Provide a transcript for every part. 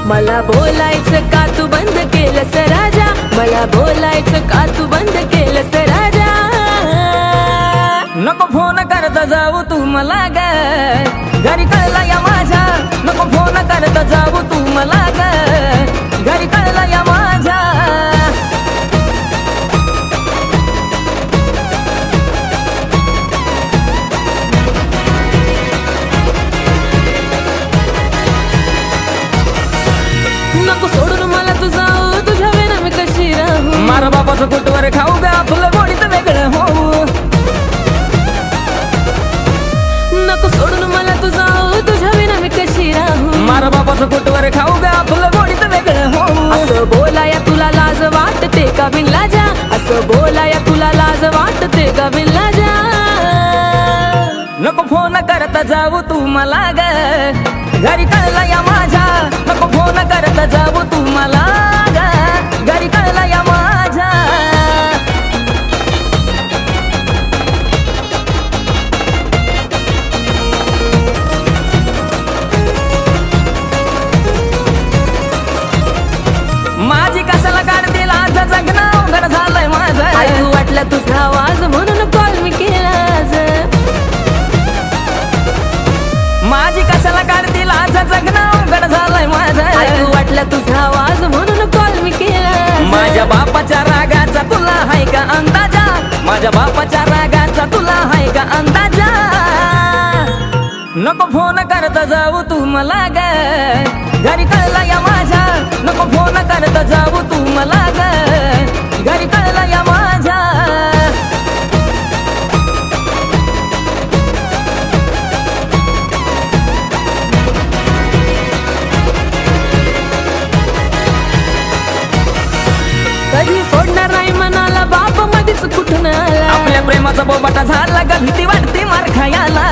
मला बोलायचं का तू बंद केलंस राजा, मला बोलायचं का तू बंद केलंस राजा। नको फोन करता जाऊ तू मला ग, घरी कळला या माझ्या। नको फोन करता जाऊ तू मला ग, घरी कळला या माझ्या। नको सोडून मला तू जाऊ, तुझ्या विना मी कशी राहू। मारा बापाचं कुटवर खाऊ ग, आपलं गोडीत वेगळं होऊ। नको सोडून मला तू जाऊ, तुझ्या विना मी कशी राहू। मारा बापाचं कुटवर खाऊ ग, आपलं गोडीत वेगळं होऊ। असं बोलाया तुला लाज वाटते का बिनलाजा, असं बोलाया तुला लाज वाटते का बिनलाजा। नको फोन करता जाऊ तू मला ग, घरी कळला या माझ्या। नको फोन करता जाऊ तू मला ग, घरी कळला या माझ्या। माझी कशाला काढतील आज, जगणं अवघड झालंय माझं। ऐकू वाटला तुझा आवाज म्हणून कॉल मी केला आज। माझी कशाला काढतील आज, जगणं अवघड झालंय माझं। ऐकू वाटला तुझा आवाज म्हणून कॉल मी केला। माझ्या बापाच्या रागाचा तुला हाय का अंदाजा, माझ्या बापाच्या रागाचा तुला हाय का अंदाजा। नको फोन करता जाऊ तू मला ग, घरी कळला या माझ्या। नको फोन करता जाऊ तू मला ग, घरी कळला या माझ्या। कधी सोडणार नाही मनाला, बाप मध्येच कुठून आला। आपल्या प्रेमाचा बोबाटा झाला ग, भीती वाटते मार खायला।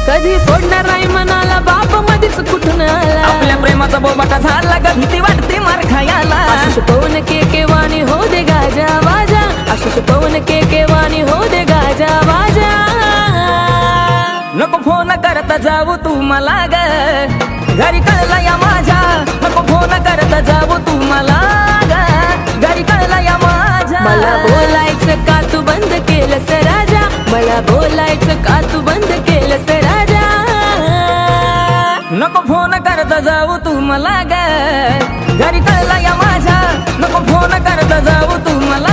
कधी सोडणार नाही मनाला, बाप मध्येच कुठून आला। आपल्या प्रेमाचा बोबाटा झाला ग, भीती वाटते मार खायला। आशिष पवन के वाणी हो दे गाजा वाजा, आशिष पवन के वाणी हो दे गाजा वाजा। नको फोन करता जाऊ तू मला ग, घरी कळला या माझ्या। नको फोन करता जाऊ तू मला ग, घरी कळला या माझ्या। मला बोलायचं का तू बंद केलंस राजा, मला बोलायचं का तू बंद केलंस राजा। नको फोन करता जाऊ तू मला ग, घरी कळला या माझ्या। नको फोन करता जाऊ तू मला